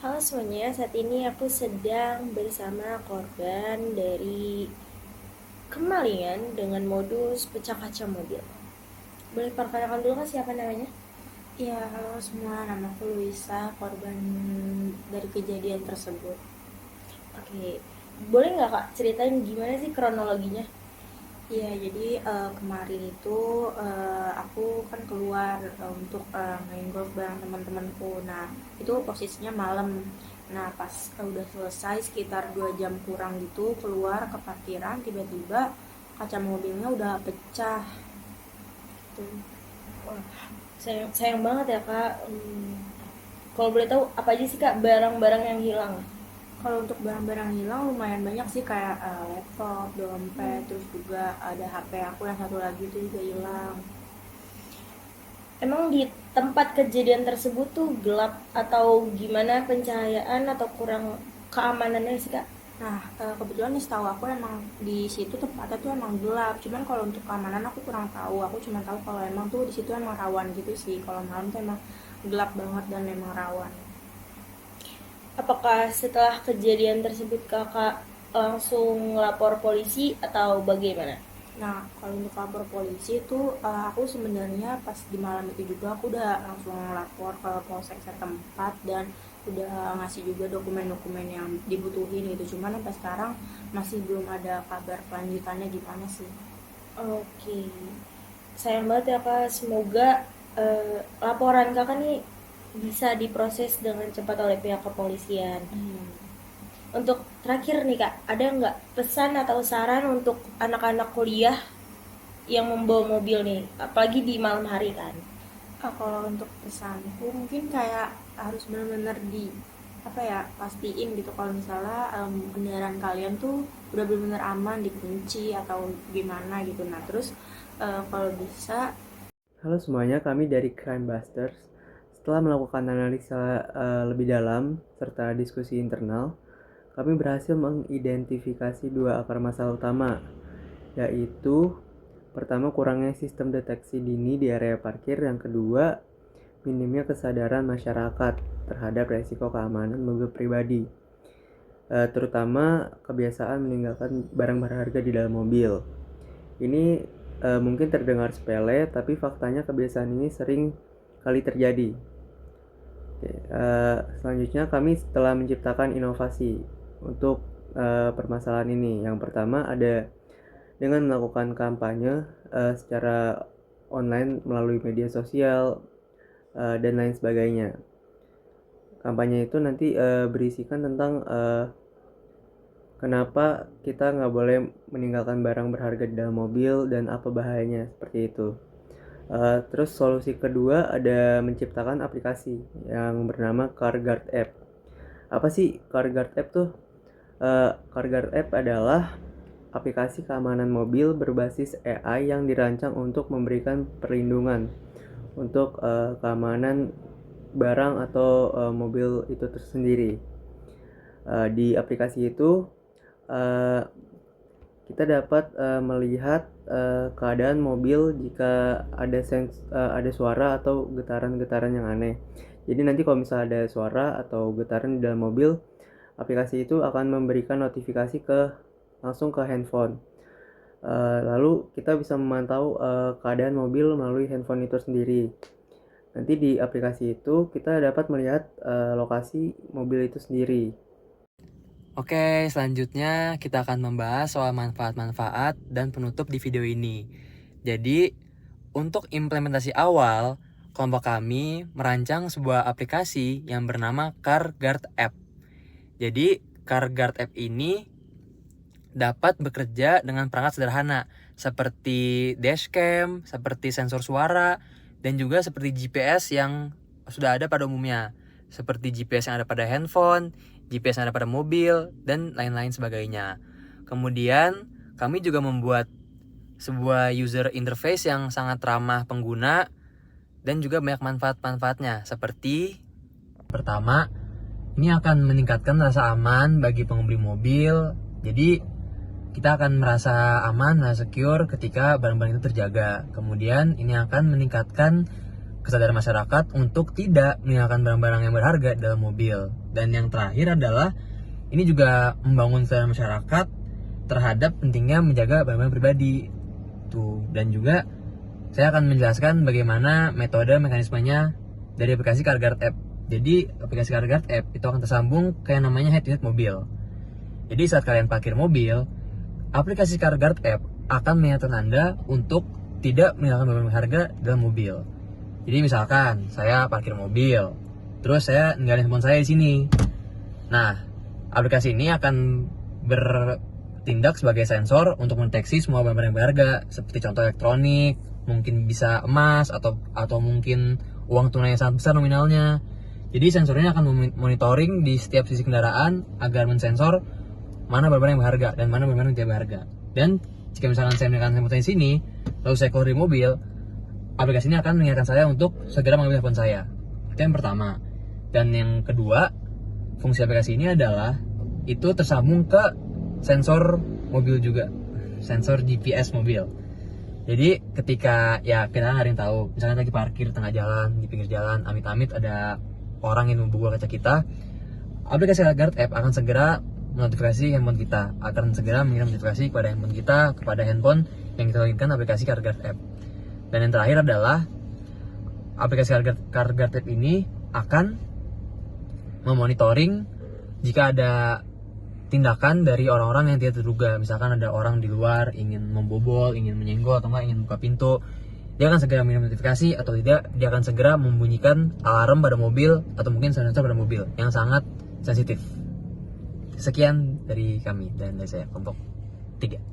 Halo semuanya, saat ini aku sedang bersama korban dari kemalingan dengan modus pecah kaca mobil. Boleh perkenalkan dulu kak siapa namanya? Ya, halo semua, namaku Luisa, korban dari kejadian tersebut. Oke, boleh nggak kak ceritain gimana sih kronologinya? Ya, jadi kemarin itu aku kan keluar untuk main golf bareng teman-temanku. Nah, itu posisinya malam. Nah, pas udah selesai sekitar 2 jam kurang gitu keluar ke parkiran, tiba-tiba kaca mobilnya udah pecah. Tuh. Wah, sayang banget ya kak. Kalau boleh tahu apa aja sih kak barang-barang yang hilang? Kalau untuk barang-barang hilang lumayan banyak sih, kayak laptop, dompet, terus juga ada HP aku yang satu lagi itu juga hilang. Emang di tempat kejadian tersebut tuh gelap atau gimana pencahayaan atau kurang keamanannya sih kak? Nah, kebetulan nih setahu aku emang di situ tempatnya tuh emang gelap. Cuman kalau untuk keamanan aku kurang tahu. Aku cuma tahu kalau emang tuh di situ emang rawan gitu sih. Kalau malam tuh emang gelap banget dan emang rawan. Apakah setelah kejadian tersebut kakak langsung lapor polisi atau bagaimana? Nah, kalau untuk lapor polisi itu aku sebenarnya pas di malam itu juga aku udah langsung lapor ke polsek setempat dan udah ngasih juga dokumen-dokumen yang dibutuhin gitu. Cuman sampai sekarang masih belum ada kabar kelanjutannya gimana sih. Oke, sayang banget ya kak. Semoga laporan kakak nih bisa diproses dengan cepat oleh pihak kepolisian. Untuk terakhir nih kak, ada nggak pesan atau saran untuk anak-anak kuliah yang membawa mobil nih, apalagi di malam hari kan? Kalau untuk pesanku mungkin kayak harus benar-benar di apa ya, pastiin gitu kalau misalnya kendaraan kalian tuh udah benar-benar aman dikunci atau gimana gitu. Nah terus kalau bisa. Halo semuanya, kami dari Crime Busters. Setelah melakukan analisa lebih dalam serta diskusi internal, kami berhasil mengidentifikasi dua akar masalah utama, yaitu pertama kurangnya sistem deteksi dini di area parkir, yang kedua minimnya kesadaran masyarakat terhadap resiko keamanan mobil pribadi, terutama kebiasaan meninggalkan barang berharga di dalam mobil. Ini mungkin terdengar sepele, tapi faktanya kebiasaan ini sering kali terjadi. Oke, selanjutnya kami telah menciptakan inovasi untuk permasalahan ini. Yang pertama ada dengan melakukan kampanye secara online melalui media sosial dan lain sebagainya. Kampanye itu nanti berisikan tentang kenapa kita nggak boleh meninggalkan barang berharga di dalam mobil dan apa bahayanya seperti itu. Terus solusi kedua ada menciptakan aplikasi yang bernama CarGuard App. Apa sih CarGuard App tuh? CarGuard App adalah aplikasi keamanan mobil berbasis AI yang dirancang untuk memberikan perlindungan untuk keamanan barang atau mobil itu tersendiri. Di aplikasi itu uh, kita dapat melihat keadaan mobil jika ada suara atau getaran-getaran yang aneh. Jadi nanti kalau misalnya ada suara atau getaran di dalam mobil, aplikasi itu akan memberikan notifikasi langsung ke handphone. Lalu kita bisa memantau keadaan mobil melalui handphone itu sendiri. Nanti di aplikasi itu kita dapat melihat lokasi mobil itu sendiri. Oke, selanjutnya kita akan membahas soal manfaat-manfaat dan penutup di video ini. Jadi, untuk implementasi awal, kelompok kami merancang sebuah aplikasi yang bernama CarGuard App. Jadi, CarGuard App ini dapat bekerja dengan perangkat sederhana seperti dashcam, seperti sensor suara, dan juga seperti GPS yang sudah ada pada umumnya, seperti GPS yang ada pada handphone, GPS yang ada pada mobil, dan lain-lain sebagainya. Kemudian, kami juga membuat sebuah user interface yang sangat ramah pengguna dan juga banyak manfaat-manfaatnya, seperti pertama, ini akan meningkatkan rasa aman bagi pengemudi mobil. Jadi kita akan merasa aman, merasa secure ketika barang-barang itu terjaga. Kemudian ini akan meningkatkan kesadaran masyarakat untuk tidak meninggalkan barang-barang yang berharga dalam mobil. Dan yang terakhir adalah ini juga membangun kesadaran masyarakat terhadap pentingnya menjaga barang-barang pribadi. Tuh, dan juga saya akan menjelaskan bagaimana metode mekanismenya dari aplikasi CarGuard App. Jadi aplikasi CarGuard App itu akan tersambung ke yang namanya head unit mobil. Jadi saat kalian parkir mobil, aplikasi CarGuard App akan mengingatkan Anda untuk tidak meninggalkan barang berharga dalam mobil. Jadi misalkan saya parkir mobil, terus saya ninggalin handphone saya di sini. Nah, aplikasi ini akan bertindak sebagai sensor untuk mendeteksi semua barang-barang berharga, seperti contoh elektronik, mungkin bisa emas atau mungkin uang tunai yang sangat besar nominalnya. Jadi sensor ini akan monitoring di setiap sisi kendaraan agar mensensor mana barang-barang yang berharga dan mana barang-barang yang tidak berharga. Dan jika misalkan saya meninggalkan handphone saya di sini, lalu saya keluar dari mobil, aplikasi ini akan mengingatkan saya untuk segera mengambil handphone saya. Itu yang pertama. Dan yang kedua, fungsi aplikasi ini adalah itu tersambung ke sensor mobil juga, sensor GPS mobil. Jadi ketika ya kita nggak ada yang tahu, misalkan lagi parkir di tengah jalan, di pinggir jalan, amit-amit ada orang yang membobol kaca kita, aplikasi CarGuard App akan segera notifikasi handphone kita, akan segera mengirim notifikasi kepada handphone kita, kepada handphone yang kita loginkan aplikasi CarGuard App. Dan yang terakhir adalah aplikasi CarGuard App ini akan memonitoring jika ada tindakan dari orang-orang yang tidak terduga. Misalkan ada orang di luar ingin membobol, ingin menyenggol, atau enggak ingin buka pintu, dia akan segera mengirim notifikasi, atau tidak dia akan segera membunyikan alarm pada mobil atau mungkin sensor pada mobil yang sangat sensitif. Sekian dari kami dan dari saya, kelompok 3.